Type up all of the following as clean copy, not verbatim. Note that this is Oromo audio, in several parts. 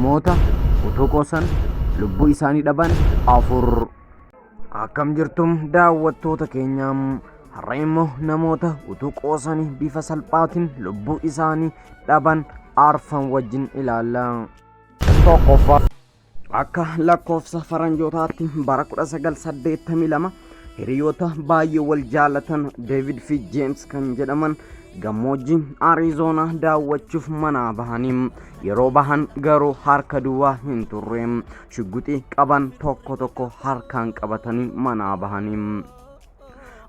namoota utuu qoosan lubbuu isaanii dhaban Afur. Akkam jirtum daawwattoota keenyaa, har'a immoo namoota utuu qoosanii bifa salphaatiin lubbuu isaanii dhaban arfan wajjin ilaalla. Tokkoffaa, akka lakkoofsa faranjootaatti bara 1982 hiriyoota baay'ee wal jaalatan David fi James kan jedhaman gammoojjii Arizona daawwachuuf manaa bahanii yeroo bahan garuu harka duwwaa hin turre, shugguxii qaban tokko harkaan qabatanii manaa bahanii.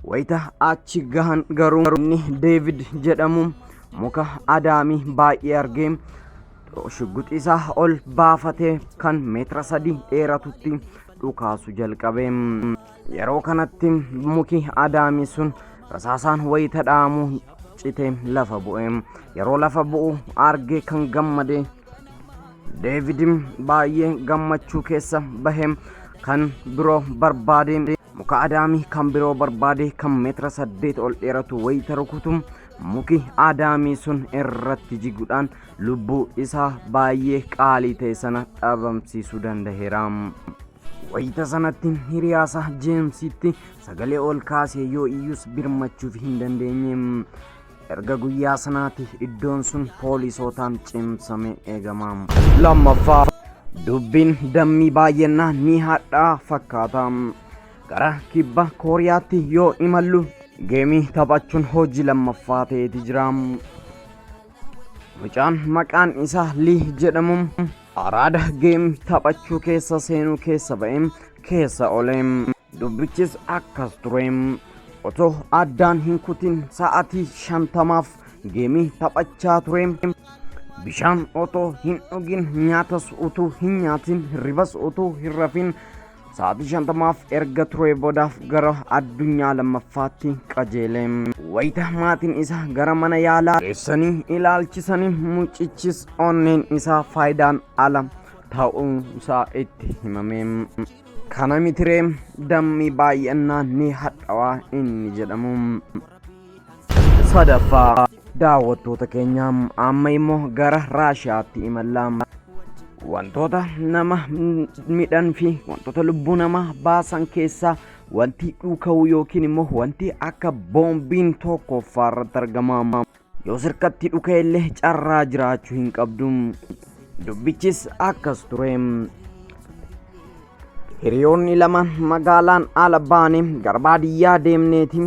Wayita achi gahan garuu inni David jedhamu muka adaamii baay'ee argee shugguxii isaa ol baafatee kan meetira 3 dheeratutti dhukaasu jalqabe. Yeroo kanatti muki adaamii sun rasaasaan wayita dhaamu citee lafa bu'e. Yeroo lafa bu'u argee kan gammade David baay'ee gammachuu keessa bahe kan biroo barbaade muka adaamii kan biroo barbaade kan meetira 8 ol dheeratu wayita rukutu muki adaamii sun irratti jiguudhaan lubbuu isaa baay'ee qaalii ta'e sana dhabamsiisuu danda'eera. Wayita sanatti hiriyaasa Jameesitti sagalee ol kaasee yoo iyyus birmachuuf hin dandeenye. Erga guyyaa sanaatti iddoon sun poolisootaan cimsame eegama. Lammaffaa, dubbiin dammii baay'inaa ni hadhaa fakkaata. Gara kibba Kooriyaatti yoo imallu geemii taphachuun hojii lammaffaa ta'eeti jira. Mucaan maqaan isaa Lii jedhamu araada geemii taphachuu keessa seenuu keessa ba'e keessa ole. Dubbichis akkas ture. Otoo addaan hin kutin sa'aatii 50f geemii taphachaa ture. Bishaan otoo hin dhugin, nyaatas utuu hin nyaatin, hirribas utuu hin rafin sa'aatii 50f erga ture boodaaf gara addunyaa lammaffaatti qajeele. Wayita maatiin isaa gara mana yaalaa geessanii ilaalchisanii mucichis onneen isaa faayidaan ala ta'uu isaa itti himame. Kana mitire dammii baay'inaan ni hadhaawaa inni jedhamu. Sadaffaa, daawwattoota keenya amma immoo gara Raashiyaatti imalla. Wantoota nama midhan fi wantoota lubbuu nama baasan keessaa wanti dhuka'u yookiin immoo wanti akka boombiin tokko irratti argama. Yoo sirkatti dhuka'e illee carraa jiraachuu hin qabdu. Dubbichis akkas ture. Hiriyoonni lama magaalaan ala baane gara baadiyyaa deemneeti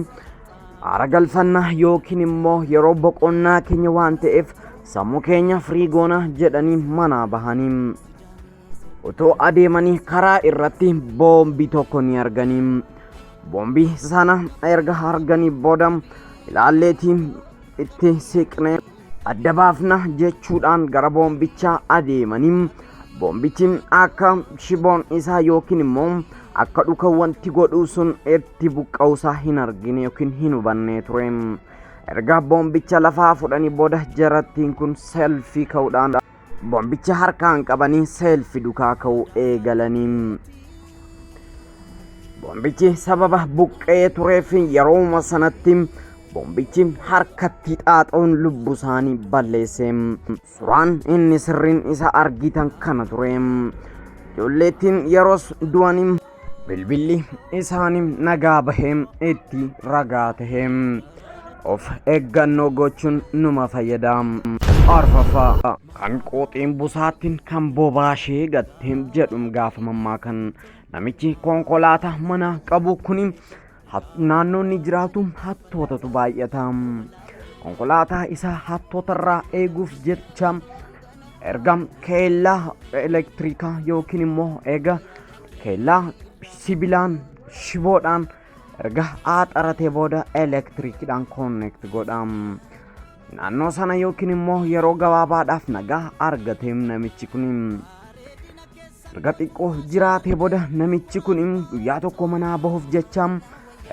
aara galfannaa yookiin immoo yeroo boqonnaa keenya waan ta'eef sammuu keenya firiigoona jedhanii manaa bahanii. Otoo adeemanii karaa irratti boombii tokko ni arganii. Boombii sana erga arganii booda ilaalleetii itti siqnee adda baafna jechuudhaan gara boombichaa adeemanii. Boombichi akka shiboon isaa yookiin immoo akka dhuka wanti godhu sun itti buqqa'uusaa hin argine yookiin hin hubanne ture. Erga boombicha lafaa fudhanii booda jarattiin kun seelfii ka'uudhaan boombicha harkaan qabanii seelfii dhukaa ka'uu eegalanii. Boombichi sababa buqqee tureef yerooma sanatti boombichi harkatti xaaxa'uun lubbuu isaanii balleesse. Suuraan inni sirriin isa argitan kana ture. Ijoolleettiin yeroos du'anii bilbilli isaanii nagaa bahee itti ragaa tahee of eeggannoo gochuun numa fayyada. Arfaffaa, kan qooxiin busaattiin kan bobaashee gatteem jedhum gaafamammaa kan namichi konkolaataa mana qabu kuni naannoonni jiraatu hattootatu baay'ata. Konkolaataa isaa hattootarraa eeguuf jecha erga keellaa elektirikaa yookiin immoo eega keellaa sibiilaan shiboodhaan erga aaxaratee booda elektirikiidhaan koonnekt godha. Naannoo sana yookiin immoo yeroo gabaabaadhaaf nagaa argate namichi kun. Erga xiqqoo jiraatee booda namichi kun guyyaa tokko manaa bahuuf jecha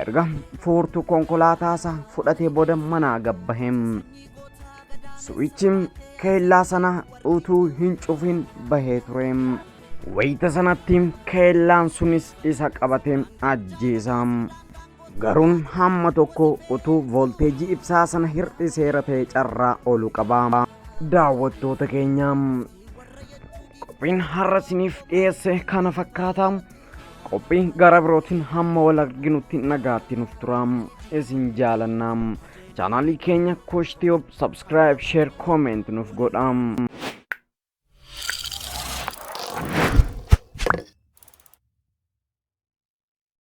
erga furtuu konkolaataa fudhatee booda manaa gabbahe. Suwichi keellaa sana utuu hin cufin bahee ture. Wayita sanatti keellaan sunis isa qabatee ajjeesa. Garuun hamma tokko utuu volteejii ibsaa sana hir'iseera ta'e carraa olu qaba. Daawwattoota keenya qophiin har'a isiniif dhiyeesse kana fakkaata. Qophiin gara birootiin hamma wal arginutti nagaatti nuuf turaa isin jaalannaa. Chaanaalii keenya KUSH Tube subscribe, share, comment nuuf godhaa.